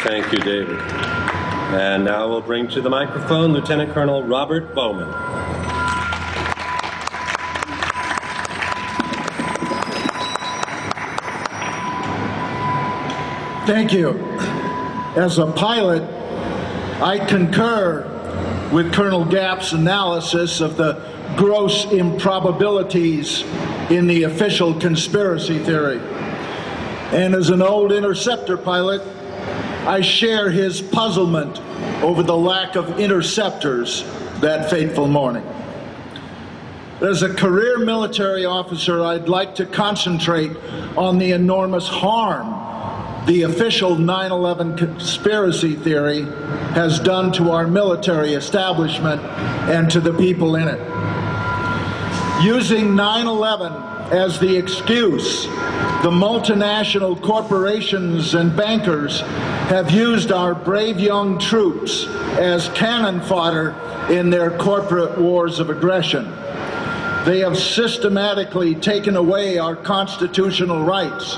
Thank you, David. And now we'll bring to the microphone Lieutenant Colonel Robert Bowman. Thank you. As a pilot, I concur with Colonel Gapp's analysis of the gross improbabilities in the official conspiracy theory. And as an old interceptor pilot, I share his puzzlement over the lack of interceptors that fateful morning. As a career military officer, I'd like to concentrate on the enormous harm the official 9/11 conspiracy theory has done to our military establishment and to the people in it. Using 9/11 as the excuse, the multinational corporations and bankers have used our brave young troops as cannon fodder in their corporate wars of aggression. They have systematically taken away our constitutional rights,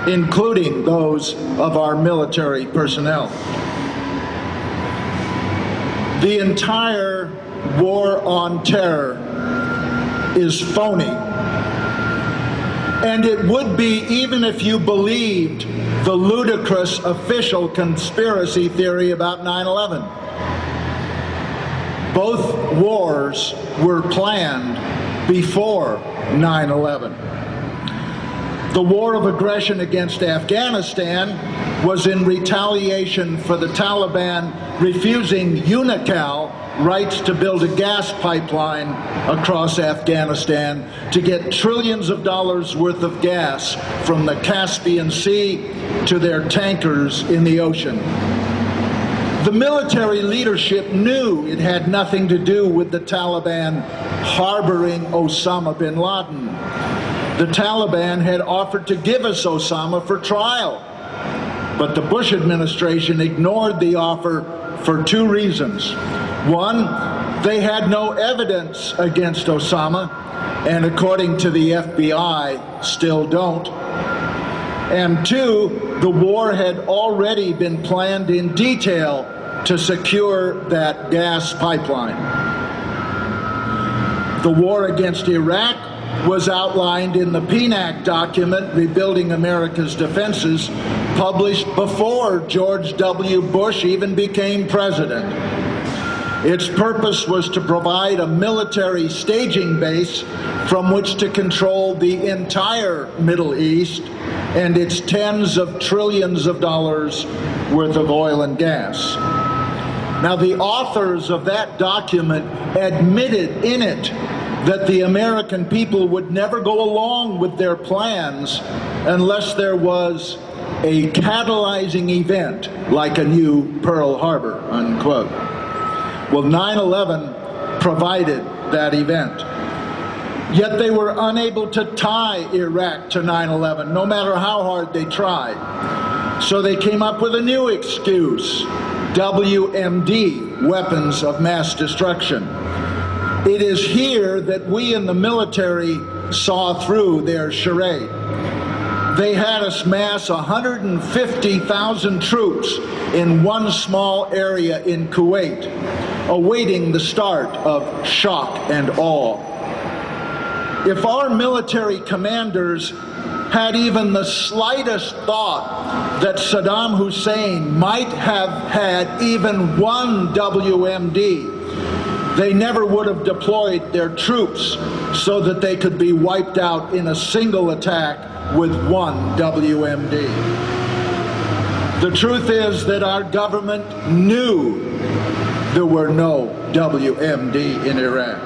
including those of our military personnel. The entire war on terror is phony. And it would be even if you believed the ludicrous official conspiracy theory about 9/11. Both wars were planned before 9/11. The war of aggression against Afghanistan was in retaliation for the Taliban refusing UNICAL rights to build a gas pipeline across Afghanistan to get trillions of dollars worth of gas from the Caspian Sea to their tankers in the ocean. The military leadership knew it had nothing to do with the Taliban harboring Osama bin Laden. The Taliban had offered to give us Osama for trial, but the Bush administration ignored the offer for two reasons. One, they had no evidence against Osama, and according to the FBI, still don't. And two, the war had already been planned in detail to secure that gas pipeline. The war against Iraq was outlined in the PNAC document, Rebuilding America's Defenses, published before George W. Bush even became president. Its purpose was to provide a military staging base from which to control the entire Middle East and its tens of trillions of dollars worth of oil and gas. Now, the authors of that document admitted in it that the American people would never go along with their plans unless there was a catalyzing event like a new Pearl Harbor, unquote. Well, 9/11 provided that event. Yet they were unable to tie Iraq to 9/11, no matter how hard they tried. So they came up with a new excuse, WMD, weapons of mass destruction. It is here that we in the military saw through their charade. They had us mass 150,000 troops in one small area in Kuwait, awaiting the start of shock and awe. If our military commanders had even the slightest thought that Saddam Hussein might have had even one WMD, they never would have deployed their troops so that they could be wiped out in a single attack with one WMD. The truth is that our government knew there were no WMD in Iraq.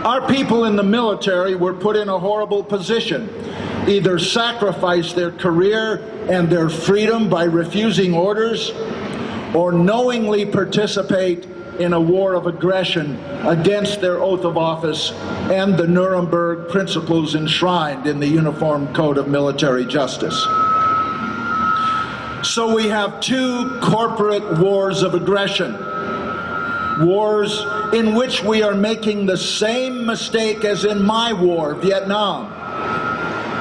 Our people in the military were put in a horrible position. Either sacrifice their career and their freedom by refusing orders, or knowingly participate in a war of aggression against their oath of office and the Nuremberg principles enshrined in the Uniform Code of Military Justice. So we have two corporate wars of aggression, wars in which we are making the same mistake as in my war, Vietnam.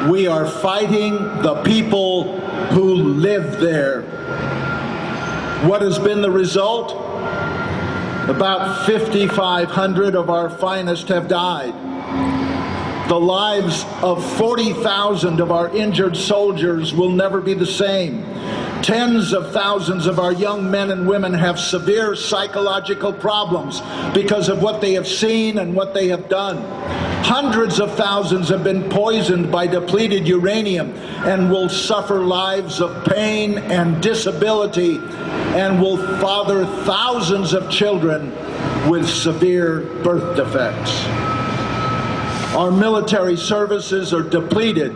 We are fighting the people who live there. What has been the result? About 5,500 of our finest have died. The lives of 40,000 of our injured soldiers will never be the same. Tens of thousands of our young men and women have severe psychological problems because of what they have seen and what they have done. Hundreds of thousands have been poisoned by depleted uranium and will suffer lives of pain and disability and will father thousands of children with severe birth defects. Our military services are depleted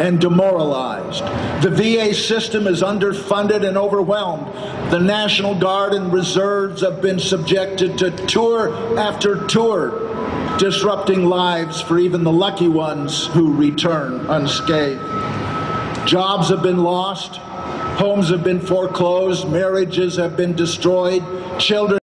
and demoralized. The VA system is underfunded and overwhelmed. The National Guard and Reserves have been subjected to tour after tour, disrupting lives for even the lucky ones who return unscathed. Jobs have been lost, homes have been foreclosed, marriages have been destroyed, children